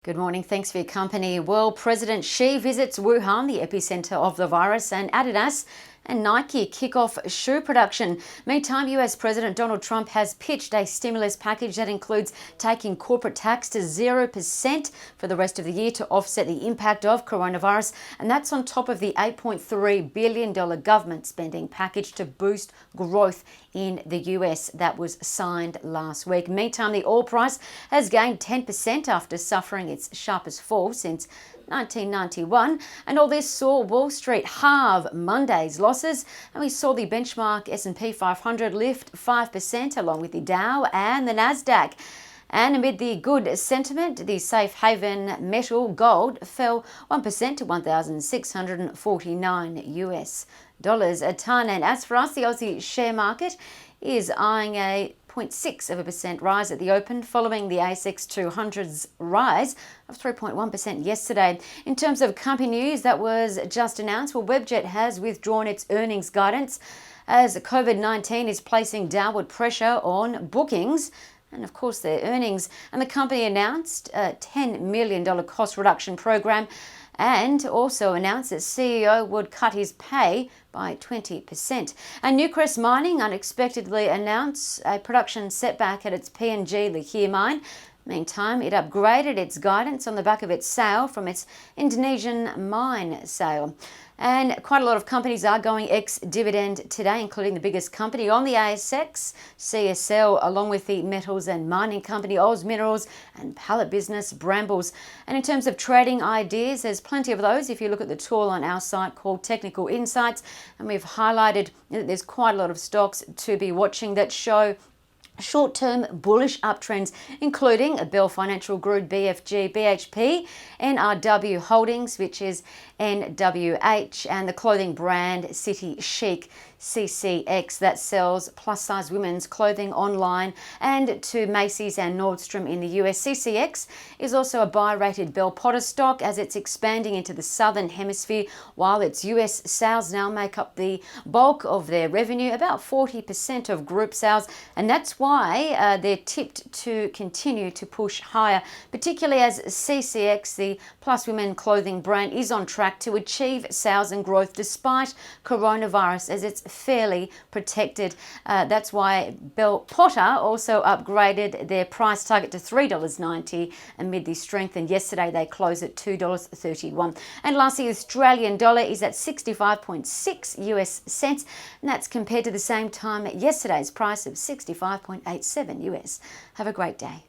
Good morning, thanks for your company. Well, President Xi visits Wuhan, the epicenter of the virus, and Adidas and Nike kick off shoe production. Meantime, US President Donald Trump has pitched a stimulus package that includes taking corporate tax to 0% for the rest of the year to offset the impact of coronavirus. And that's on top of the $8.3 billion government spending package to boost growth in the US that was signed last week. Meantime, the oil price has gained 10% after suffering its sharpest fall since 1991, and all this saw Wall Street halve Monday's losses, and we saw the benchmark S&P 500 lift 5% along with the Dow and the Nasdaq. And amid the good sentiment, the safe haven metal gold fell 1% to 1,649 US dollars a tonne. And as for us, the Aussie share market is eyeing a 0.6% rise at the open following the ASX 200's rise of 3.1% yesterday. In terms of company news that was just announced, well, Webjet has withdrawn its earnings guidance as COVID-19 is placing downward pressure on bookings and of course their earnings. And the company announced a $10 million cost reduction program and also announced that CEO would cut his pay by 20%. And Newcrest Mining unexpectedly announced a production setback at its PNG Lihir mine. Meantime, it upgraded its guidance on the back of its sale from its Indonesian mine sale. And quite a lot of companies are going ex-dividend today, including the biggest company on the ASX, CSL, along with the metals and mining company Oz Minerals and pallet business Brambles. And in terms of trading ideas, there's plenty of those if you look at the tool on our site called Technical Insights. And we've highlighted that there's quite a lot of stocks to be watching that show short-term bullish uptrends, including Bell Financial Group, BFG, BHP, NRW Holdings, which is NWH, and the clothing brand City Chic, CCX, that sells plus-size women's clothing online and to Macy's and Nordstrom in the US. CCX is also a buy-rated Bell Potter stock as it's expanding into the southern hemisphere, while its US sales now make up the bulk of their revenue, about 40% of group sales, and that's why they're tipped to continue to push higher, particularly as CCX, the plus women clothing brand, is on track to achieve sales and growth despite coronavirus, as it's fairly protected. That's why Bell Potter also upgraded their price target to $3.90 amid the strength, and yesterday they closed at $2.31. And lastly, the Australian dollar is at 65.6 US cents, and that's compared to the same time at yesterday's price of 65.87 US. Have a great day.